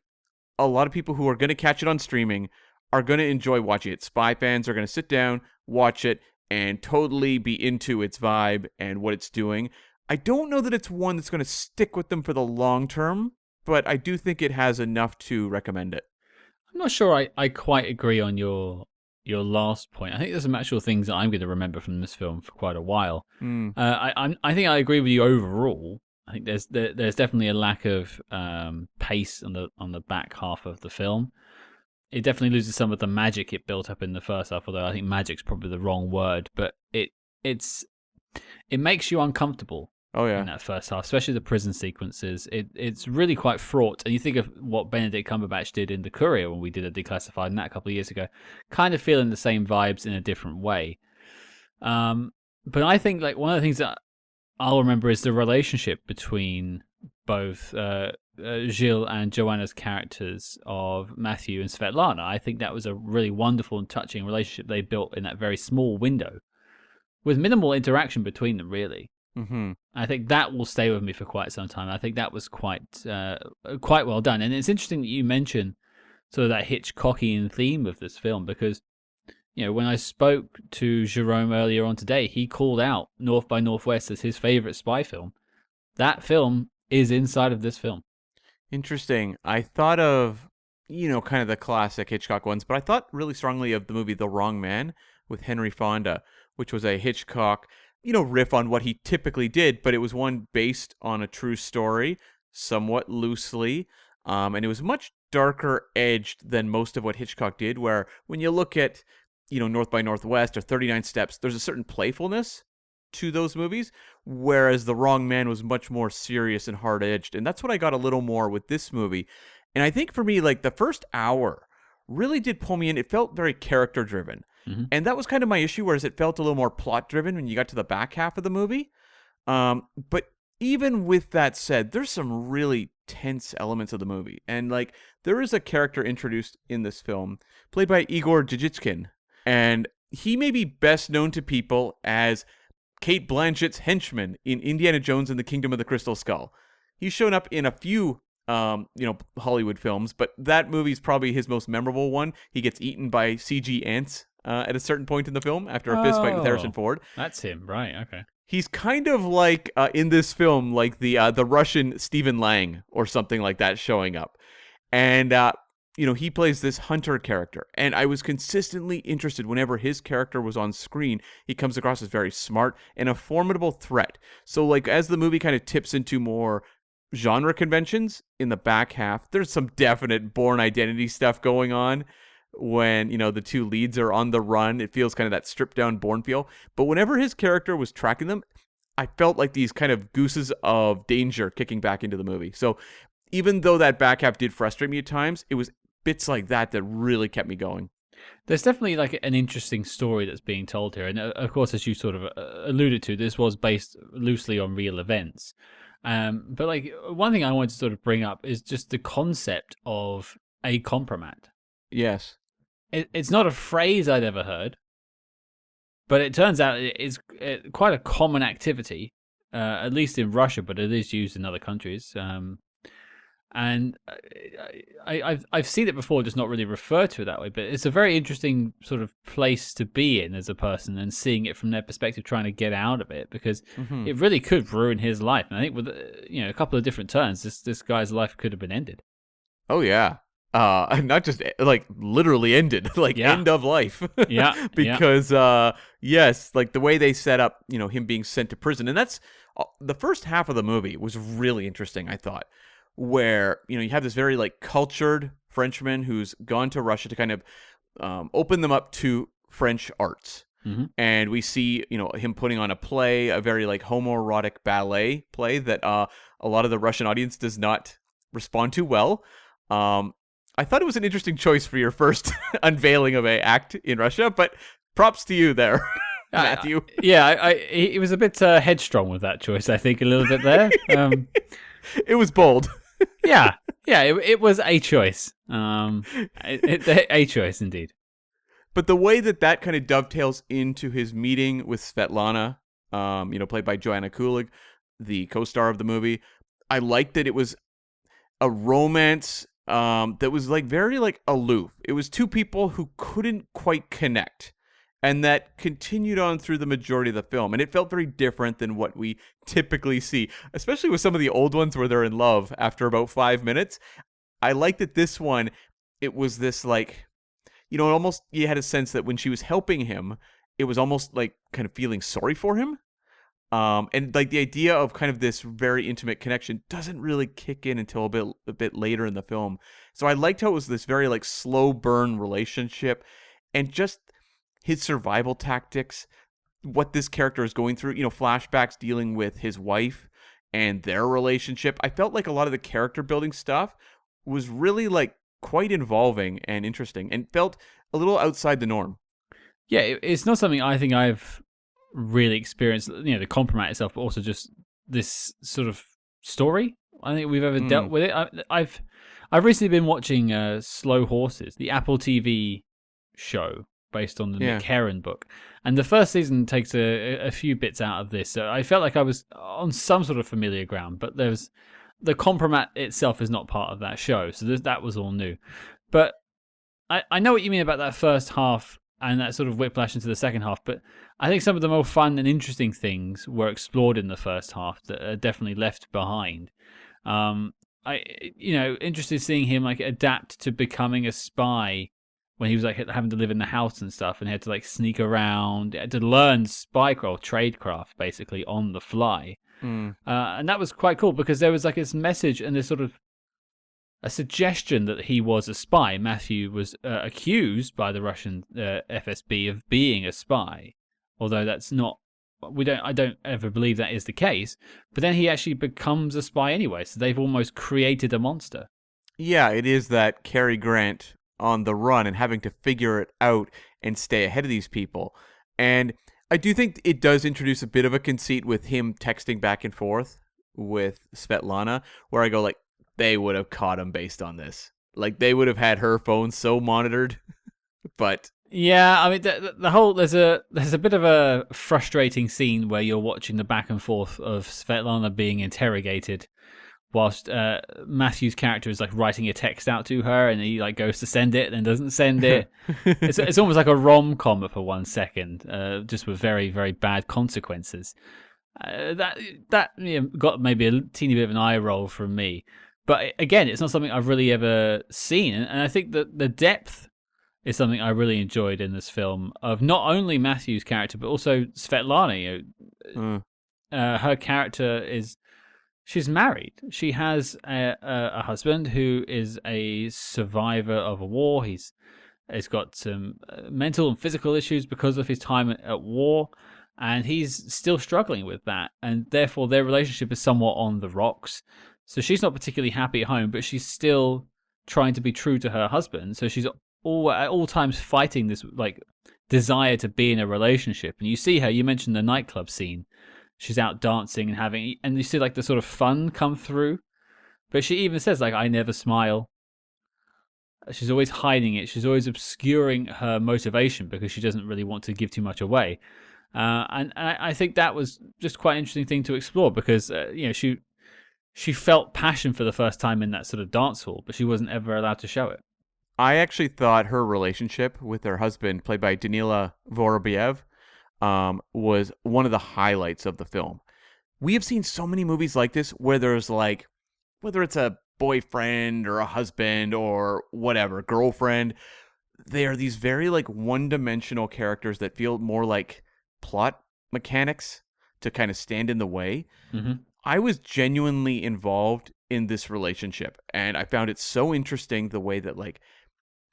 a lot of people who are going to catch it on streaming are going to enjoy watching it. Spy fans are going to sit down, watch it, and totally be into its vibe and what it's doing. I don't know that it's one that's going to stick with them for the long term, but I do think it has enough to recommend it. I'm not sure I quite agree on your last point. I think there's some actual things that I'm going to remember from this film for quite a while. I think I agree with you overall. I think there's definitely a lack of pace on the back half of the film. It definitely loses some of the magic it built up in the first half. Although I think magic's probably the wrong word, but it makes you uncomfortable. Oh yeah, in that first half, especially the prison sequences, it's really quite fraught. And you think of what Benedict Cumberbatch did in The Courier when we did a Declassified, and that a couple of years ago, kind of feeling the same vibes in a different way. But I think like one of the things that I'll remember is the relationship between both Gilles and Joanna's characters of Matthew and Svetlana. I think that was a really wonderful and touching relationship they built in that very small window, with minimal interaction between them, really. Mm-hmm. I think that will stay with me for quite some time. I think that was quite well done. And it's interesting that you mention sort of that Hitchcockian theme of this film, because when I spoke to Jérôme earlier on today, he called out North by Northwest as his favorite spy film. That film is inside of this film. Interesting. I thought of kind of the classic Hitchcock ones, but I thought really strongly of the movie The Wrong Man with Henry Fonda, which was a Hitchcock riff on what he typically did, but it was one based on a true story, somewhat loosely, and it was much darker edged than most of what Hitchcock did, where when you look at, North by Northwest or 39 Steps, there's a certain playfulness to those movies, whereas The Wrong Man was much more serious and hard-edged, and that's what I got a little more with this movie. And I think for me, like, the first hour really did pull me in. It felt very character-driven. Mm-hmm. And that was kind of my issue, whereas it felt a little more plot-driven when you got to the back half of the movie. But even with that said, there's some really tense elements of the movie. And, like, there is a character introduced in this film, played by Igor Jijikine. And he may be best known to people as Cate Blanchett's henchman in Indiana Jones and the Kingdom of the Crystal Skull. He's shown up in a few Hollywood films, but that movie's probably his most memorable one. He gets eaten by CG ants at a certain point in the film after a fist fight with Harrison Ford. That's him, right? Okay. He's kind of like in this film, like the Russian Stephen Lang or something like that showing up, and he plays this hunter character. And I was consistently interested whenever his character was on screen. He comes across as very smart and a formidable threat. So, like, as the movie kind of tips into more genre conventions in the back half, there's some definite Bourne Identity stuff going on. When, the two leads are on the run, it feels kind of that stripped down Bourne feel. But whenever his character was tracking them, I felt like these kind of gooses of danger kicking back into the movie. So even though that back half did frustrate me at times, it was bits like that really kept me going. There's definitely like an interesting story that's being told here. And of course, as you sort of alluded to, this was based loosely on real events. But like one thing I wanted to sort of bring up is just the concept of a kompromat. Yes. It's not a phrase I'd ever heard, but it turns out it is quite a common activity, at least in Russia, but it is used in other countries. And I've seen it before, just not really referred to it that way. But it's a very interesting sort of place to be in as a person, and seeing it from their perspective, trying to get out of it, because it really could ruin his life. And I think with a couple of different turns, this guy's life could have been ended. Oh yeah. Not just like literally ended, like end of life. Yeah. Because yes, like the way they set up, him being sent to prison, and that's the first half of the movie was really interesting, I thought, where you have this very like cultured Frenchman who's gone to Russia to kind of open them up to French arts. Mm-hmm. And we see, him putting on a play, a very like homoerotic ballet play that a lot of the Russian audience does not respond to well. I thought it was an interesting choice for your first unveiling of an act in Russia, but props to you there, Matthew. He was a bit headstrong with that choice, I think, a little bit there. It was bold. It was a choice. A choice, indeed. But the way that kind of dovetails into his meeting with Svetlana, played by Joanna Kulig, the co-star of the movie, I liked that it was a romance that was like very like aloof. It was two people who couldn't quite connect, and that continued on through the majority of the film. And it felt very different than what we typically see, especially with some of the old ones where they're in love after about 5 minutes. I like that this one, it was this like, almost you had a sense that when she was helping him, it was almost like kind of feeling sorry for him. And like the idea of kind of this very intimate connection doesn't really kick in until a bit later in the film. So I liked how it was this very like slow burn relationship, and just his survival tactics, what this character is going through, flashbacks dealing with his wife and their relationship. I felt like a lot of the character building stuff was really like quite involving and interesting, and felt a little outside the norm. Yeah, it's not something I think I've really experienced, the Kompromat itself, but also just this sort of story I think we've ever dealt with it. I've recently been watching Slow Horses, the Apple TV show based on the Nick Herron book, and the first season takes a few bits out of this, so I felt like I was on some sort of familiar ground, but there's the Kompromat itself is not part of that show, so that was all new. But I know what you mean about that first half and that sort of whiplash into the second half, but I think some of the more fun and interesting things were explored in the first half that are definitely left behind. Interested seeing him like adapt to becoming a spy when he was like having to live in the house and stuff, and he had to like sneak around, had to learn spycraft, tradecraft basically on the fly. And that was quite cool because there was like this message and this sort of a suggestion that he was a spy. Matthew was accused by the Russian FSB of being a spy, although that's not. I don't ever believe that is the case. But then he actually becomes a spy anyway. So they've almost created a monster. Yeah, it is that Cary Grant on the run and having to figure it out and stay ahead of these people. And I do think it does introduce a bit of a conceit with him texting back and forth with Svetlana, where I go like, they would have caught him based on this. Like, they would have had her phone so monitored. But yeah, I mean, the whole there's a bit of a frustrating scene where you're watching the back and forth of Svetlana being interrogated, whilst Matthew's character is like writing a text out to her, and he like goes to send it and then doesn't send it. It's almost like a rom-com for 1 second, just with very, very bad consequences. That got maybe a teeny bit of an eye roll from me. But again, it's not something I've really ever seen. And I think that the depth is something I really enjoyed in this film, of not only Matthew's character, but also Svetlana. Her character she's married. She has a husband who is a survivor of a war. He's got some mental and physical issues because of his time at war, and he's still struggling with that. And therefore, their relationship is somewhat on the rocks. So she's not particularly happy at home, but she's still trying to be true to her husband. So she's at all times fighting this like desire to be in a relationship. And you see her. You mentioned the nightclub scene. She's out dancing and you see like the sort of fun come through. But she even says like, "I never smile." She's always hiding it. She's always obscuring her motivation because she doesn't really want to give too much away. And I think that was just quite an interesting thing to explore because she felt passion for the first time in that sort of dance hall, but she wasn't ever allowed to show it. I actually thought her relationship with her husband, played by Daniil Vorobyov, was one of the highlights of the film. We have seen so many movies like this where there's like, whether it's a boyfriend or a husband or whatever, girlfriend, they are these very like one-dimensional characters that feel more like plot mechanics to kind of stand in the way. Mm-hmm. I was genuinely involved in this relationship, and I found it so interesting the way that like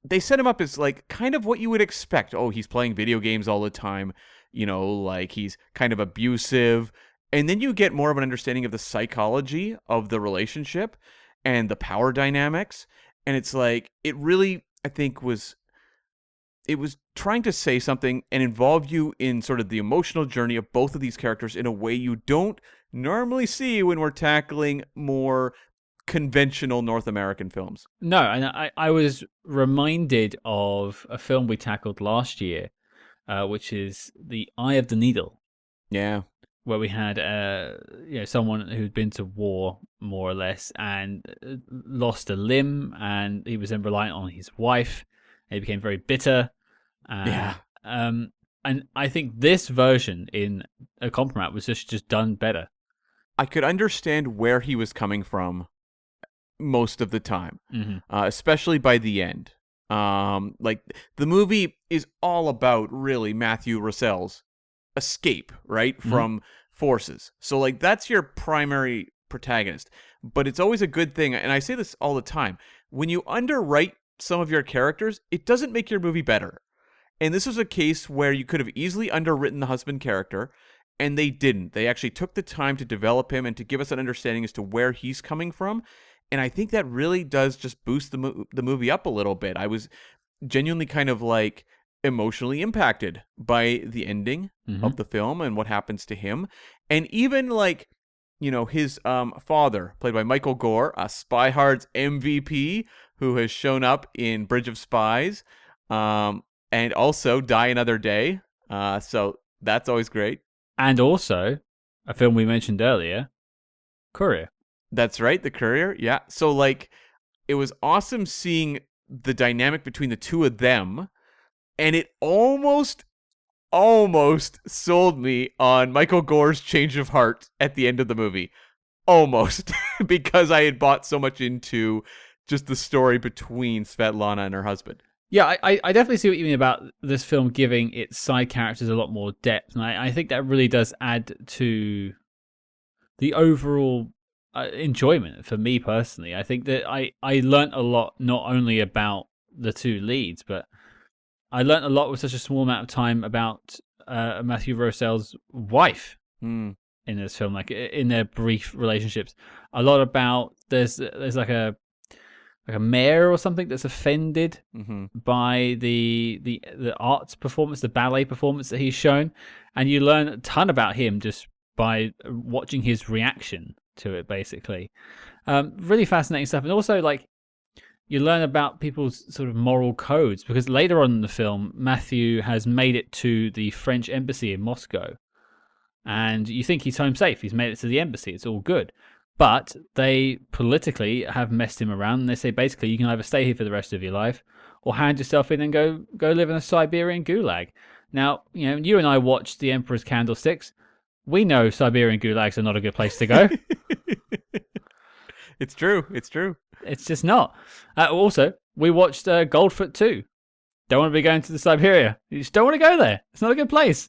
they set him up as like kind of what you would expect. Oh, he's playing video games all the time, like he's kind of abusive. And then you get more of an understanding of the psychology of the relationship and the power dynamics. And it's like, it really, I think, it was trying to say something and involve you in sort of the emotional journey of both of these characters in a way you don't normally see when we're tackling more conventional North American films. No, and I was reminded of a film we tackled last year, which is The Eye of the Needle. Yeah. Where we had someone who'd been to war, more or less, and lost a limb, and he was then reliant on his wife, and he became very bitter. And I think this version in A Kompromat was just done better. I could understand where he was coming from most of the time, especially by the end. Like the movie is all about really Matthew Rosel's escape, right, from forces. So like that's your primary protagonist. But it's always a good thing, and I say this all the time, when you underwrite some of your characters, it doesn't make your movie better. And this was a case where you could have easily underwritten the husband character, and they didn't. They actually took the time to develop him and to give us an understanding as to where he's coming from. And I think that really does just boost the movie up a little bit. I was genuinely kind of like emotionally impacted by the ending of the film and what happens to him. And even like, you know, his father, played by Michael Gore, a Spy Hard's MVP, who has shown up in Bridge of Spies, and also Die Another Day. So that's always great. And also, a film we mentioned earlier, Courier. That's right, The Courier. Yeah. So like, it was awesome seeing the dynamic between the two of them, and it almost sold me on Michael Gore's change of heart at the end of the movie. Almost. Because I had bought so much into just the story between Svetlana and her husband. Yeah, I definitely see what you mean about this film giving its side characters a lot more depth. And I think that really does add to the overall enjoyment for me personally. I think that I learnt a lot, not only about the two leads, but I learnt a lot with such a small amount of time about Matthew Rosel's wife in this film, like in their brief relationships. A lot about there's like a mayor or something that's offended by the arts performance, the ballet performance that he's shown, and you learn a ton about him just by watching his reaction to it, basically. Really fascinating stuff. And also, like, you learn about people's sort of moral codes, because later on in the film, Matthew has made it to the French embassy in Moscow, and you think he's home safe. He's made it to the embassy. It's all good. But they politically have messed him around, and they say basically you can either stay here for the rest of your life or hand yourself in and go live in a Siberian gulag. Now, you know, you and I watched The Emperor's Candlesticks. We know Siberian gulags are not a good place to go. It's true. It's just not. Also, we watched Goldfoot 2. Don't want to be going to the Siberia. You just don't want to go there. It's not a good place.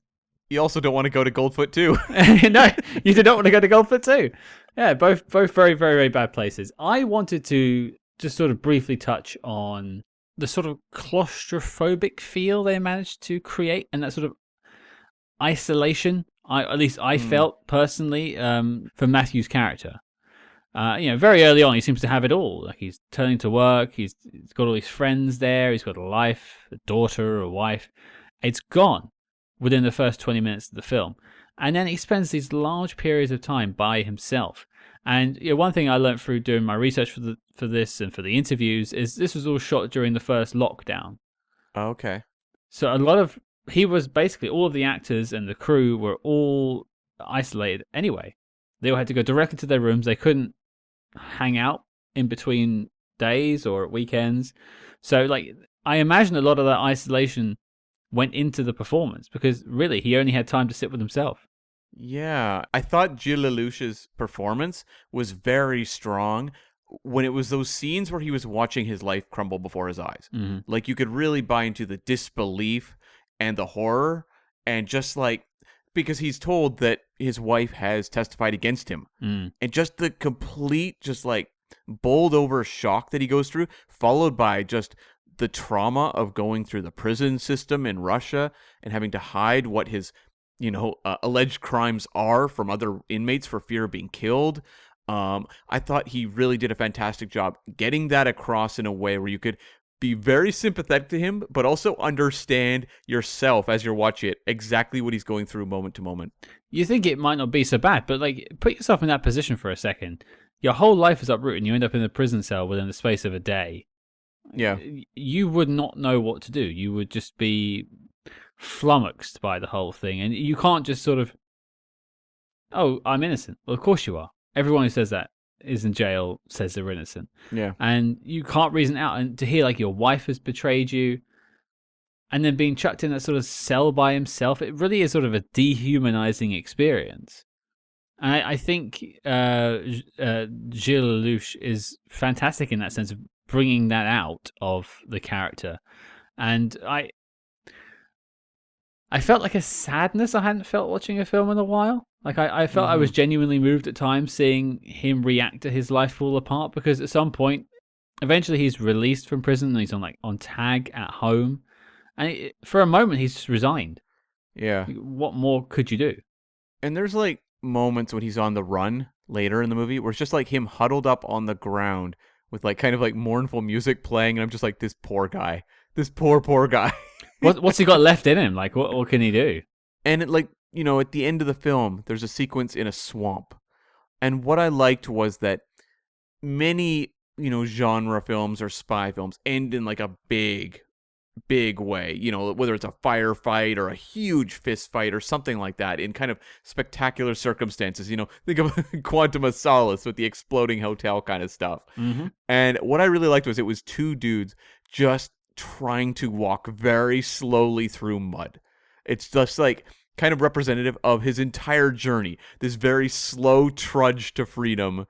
You also don't want to go to Goldfoot 2. No, you do not want to go to Goldfoot 2. Yeah, both very, very, very bad places. I wanted to just sort of briefly touch on the sort of claustrophobic feel they managed to create, and that sort of isolation. At least I felt personally for Matthew's character. You know, very early on, he seems to have it all. Like, he's turning to work. He's got all his friends there. He's got a life, a daughter, a wife. It's gone within the first 20 minutes of the film. And then he spends these large periods of time by himself. And you know, one thing I learned through doing my research for this and for the interviews is this was all shot during the first lockdown. Okay. So he was basically, all of the actors and the crew were all isolated anyway. They all had to go directly to their rooms. They couldn't hang out in between days or at weekends. So like, I imagine a lot of that isolation went into the performance, because really he only had time to sit with himself. Yeah, I thought Gilles Lelouch's performance was very strong when it was those scenes where he was watching his life crumble before his eyes. Like, you could really buy into the disbelief and the horror, and just like, because he's told that his wife has testified against him, and just the complete, just like bowled over shock that he goes through, followed by just the trauma of going through the prison system in Russia and having to hide what his, alleged crimes are from other inmates for fear of being killed. I thought he really did a fantastic job getting that across in a way where you could be very sympathetic to him, but also understand yourself as you're watching it, exactly what he's going through moment to moment. You think it might not be so bad, but like, put yourself in that position for a second. Your whole life is uprooted and you end up in a prison cell within the space of a day. Yeah. You would not know what to do. You would just be flummoxed by the whole thing. And you can't just sort of, oh, I'm innocent. Well, of course you are. Everyone who says that is in jail says they're innocent. Yeah. And you can't reason out. And to hear like your wife has betrayed you and then being chucked in that sort of cell by himself, it really is sort of a dehumanizing experience. And I think Gilles Lelouch is fantastic in that sense of bringing that out of the character. And I felt like a sadness I hadn't felt watching a film in a while. Like I felt I was genuinely moved at times seeing him react to his life fall apart, because at some point, eventually he's released from prison and he's on tag at home, and for a moment he's just resigned. Yeah. What more could you do? And there's like moments when he's on the run later in the movie where it's just like him huddled up on the ground with like kind of like mournful music playing, and I'm just like, this poor guy, this poor guy. What's he got left in him? Like, what can he do? And it, like, you know, at the end of the film, there's a sequence in a swamp. And what I liked was that many, you know, genre films or spy films end in like a big way, you know, whether it's a firefight or a huge fist fight or something like that in kind of spectacular circumstances. You know, think of Quantum of Solace with the exploding hotel kind of stuff. Mm-hmm. And what I really liked was it was two dudes just trying to walk very slowly through mud. It's just like kind of representative of his entire journey, this very slow trudge to freedom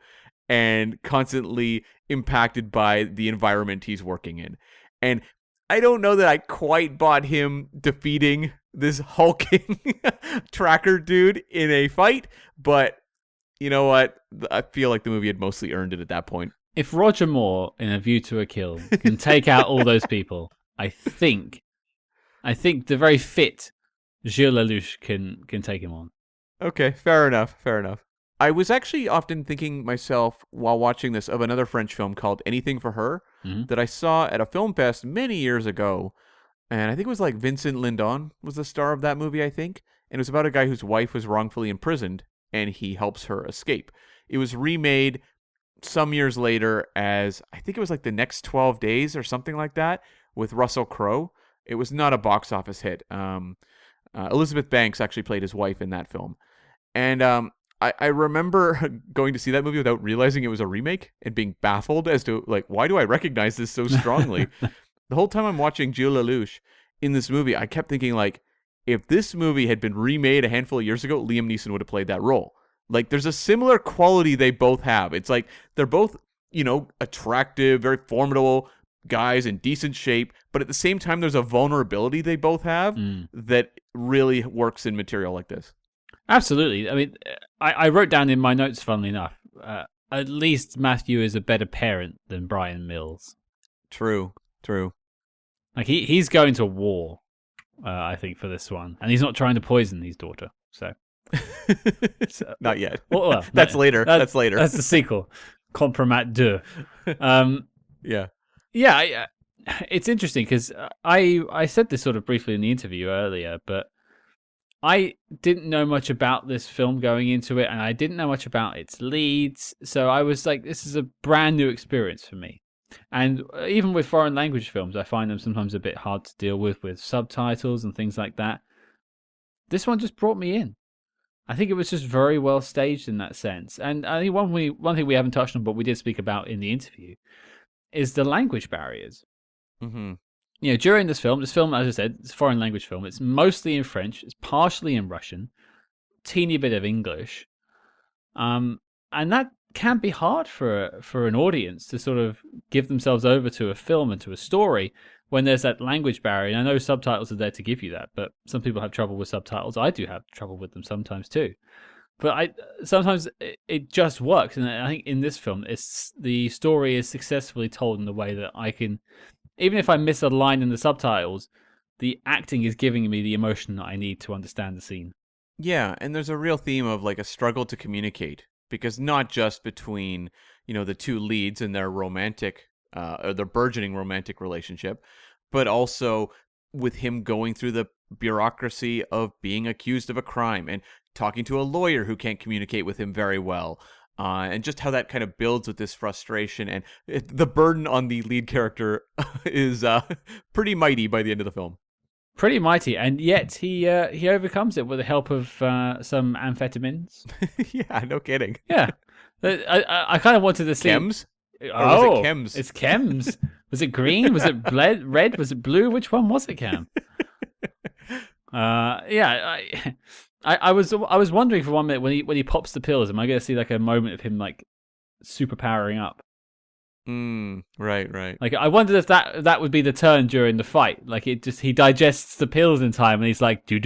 and constantly impacted by the environment he's working in. And I don't know that I quite bought him defeating this hulking tracker dude in a fight, but you know what? I feel like the movie had mostly earned it at that point. If Roger Moore in A View to a Kill can take out all those people, I think the very fit Gilles Lellouche can take him on. Okay, fair enough. I was actually often thinking myself while watching this of another French film called Anything for Her that I saw at a film fest many years ago. And I think it was like Vincent Lindon was the star of that movie, I think. And it was about a guy whose wife was wrongfully imprisoned and he helps her escape. It was remade some years later as, I think it was like The Next 12 Days or something like that with Russell Crowe. It was not a box office hit. Elizabeth Banks actually played his wife in that film. And I remember going to see that movie without realizing it was a remake and being baffled as to, like, why do I recognize this so strongly? The whole time I'm watching Gilles Lellouche in this movie, I kept thinking, like, if this movie had been remade a handful of years ago, Liam Neeson would have played that role. Like, there's a similar quality they both have. It's like they're both, you know, attractive, very formidable guys in decent shape, but at the same time, there's a vulnerability they both have that really works in material like this. Absolutely. I mean, I wrote down in my notes, funnily enough, at least Matthew is a better parent than Brian Mills. True. Like, he's going to war, I think, for this one. And he's not trying to poison his daughter, so... Not yet. Well, that's later. That's later. That's the sequel. Kompromat Yeah. Yeah, it's interesting because I said this sort of briefly in the interview earlier, but I didn't know much about this film going into it, and I didn't know much about its leads, so I was like, this is a brand new experience for me. And even with foreign language films, I find them sometimes a bit hard to deal with subtitles and things like that. This one just brought me in. I think it was just very well staged in that sense. And I think one thing we haven't touched on, but we did speak about in the interview, is the language barriers. Mm-hmm. You know, during this film, as I said, it's a foreign language film. It's mostly in French. It's partially in Russian, teeny bit of English, and that can be hard for an audience to sort of give themselves over to a film and to a story when there's that language barrier. And I know subtitles are there to give you that, but some people have trouble with subtitles. I do have trouble with them sometimes too. But sometimes it just works, and I think in this film, the story is successfully told in the way that I can, even if I miss a line in the subtitles, the acting is giving me the emotion that I need to understand the scene. Yeah, and there's a real theme of like a struggle to communicate, because not just between, you know, the two leads and their romantic, or their burgeoning romantic relationship, but also with him going through the bureaucracy of being accused of a crime and talking to a lawyer who can't communicate with him very well, and just how that kind of builds with this frustration, and the burden on the lead character is pretty mighty by the end of the film. Pretty mighty, and yet he overcomes it with the help of some amphetamines. Yeah, no kidding. Yeah, I kind of wanted to see Chems. Oh, was it chems? It's chems. Was it green? Was it red? Was it blue? Which one was it, Cam? Yeah, I was wondering for 1 minute when he pops the pills, am I going to see like a moment of him like super powering up? Right. Like, I wondered if that would be the turn during the fight. Like, he digests the pills in time, and he's like, do.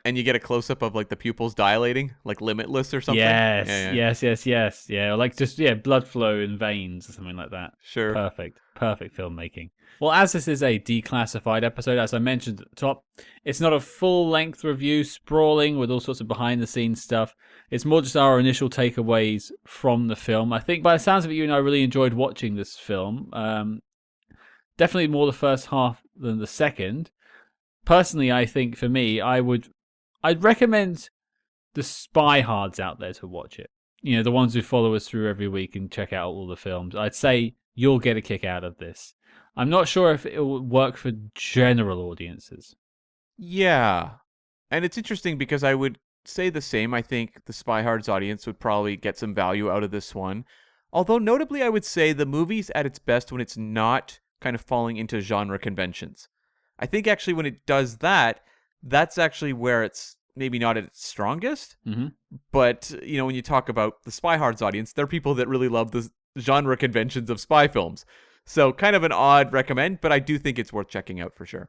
And you get a close up of like the pupils dilating, like Limitless or something. Yes. Yeah, or like just blood flow in veins or something like that. Sure. Perfect filmmaking. Well, as this is a declassified episode, as I mentioned at the top, it's not a full-length review, sprawling with all sorts of behind-the-scenes stuff. It's more just our initial takeaways from the film. I think by the sounds of it, you and I really enjoyed watching this film. Definitely more the first half than the second. Personally, I think for me, I'd recommend the spy hards out there to watch it. You know, the ones who follow us through every week and check out all the films. I'd say you'll get a kick out of this. I'm not sure if it will work for general audiences. Yeah. And it's interesting because I would say the same. I think the Spy Hards audience would probably get some value out of this one. Although, notably, I would say the movie's at its best when it's not kind of falling into genre conventions. I think actually when it does that, that's actually where it's maybe not at its strongest. Mm-hmm. But, you know, when you talk about the Spy Hards audience, they're people that really love the genre conventions of spy films. So kind of an odd recommend, but I do think it's worth checking out for sure.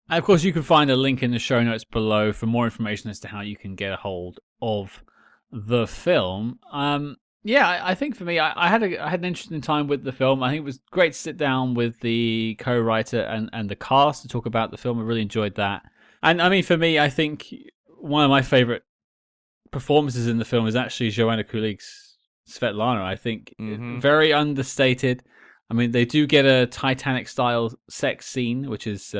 And of course, you can find a link in the show notes below for more information as to how you can get a hold of the film. I think for me, I had an interesting time with the film. I think it was great to sit down with the co-writer and the cast to talk about the film. I really enjoyed that. And I mean, for me, I think one of my favorite performances in the film is actually Joanna Kulig's Svetlana. I think very understated. I mean, they do get a Titanic-style sex scene, which is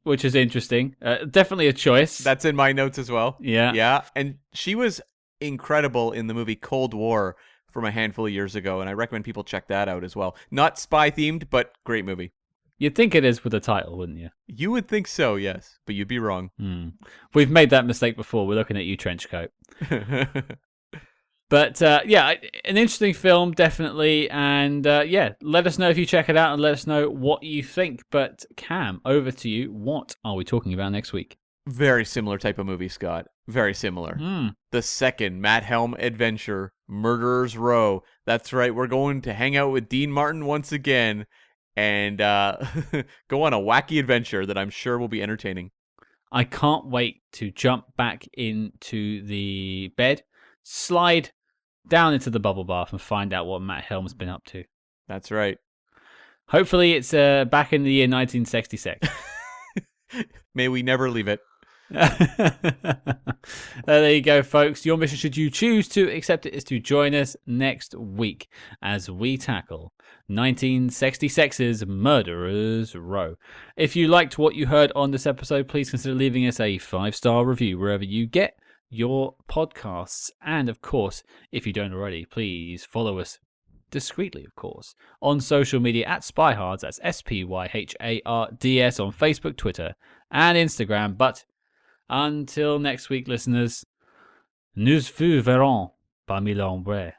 which is interesting. Definitely a choice. That's in my notes as well. Yeah. And she was incredible in the movie Cold War from a handful of years ago, and I recommend people check that out as well. Not spy-themed, but great movie. You'd think it is with the title, wouldn't you? You would think so, yes, but you'd be wrong. We've made that mistake before. We're looking at you, Trenchcoat. But an interesting film, definitely. And let us know if you check it out and let us know what you think. But Cam, over to you. What are we talking about next week? Very similar type of movie, Scott. Very similar. The second Matt Helm adventure, Murderer's Row. That's right. We're going to hang out with Dean Martin once again and go on a wacky adventure that I'm sure will be entertaining. I can't wait to jump back into the bed, slide down into the bubble bath, and find out what Matt Helm's been up to. That's right. Hopefully it's back in the year 1966. May we never leave it. There you go, folks. Your mission, should you choose to accept it, is to join us next week as we tackle 1966's Murderer's Row. If you liked what you heard on this episode, please consider leaving us a 5-star review wherever you get your podcasts. And of course, if you don't already, please follow us discreetly, of course, on social media at SpyHards. That's SPYHARDS on Facebook, Twitter, and Instagram. But until next week, listeners, nous vous verrons parmi l'ombre.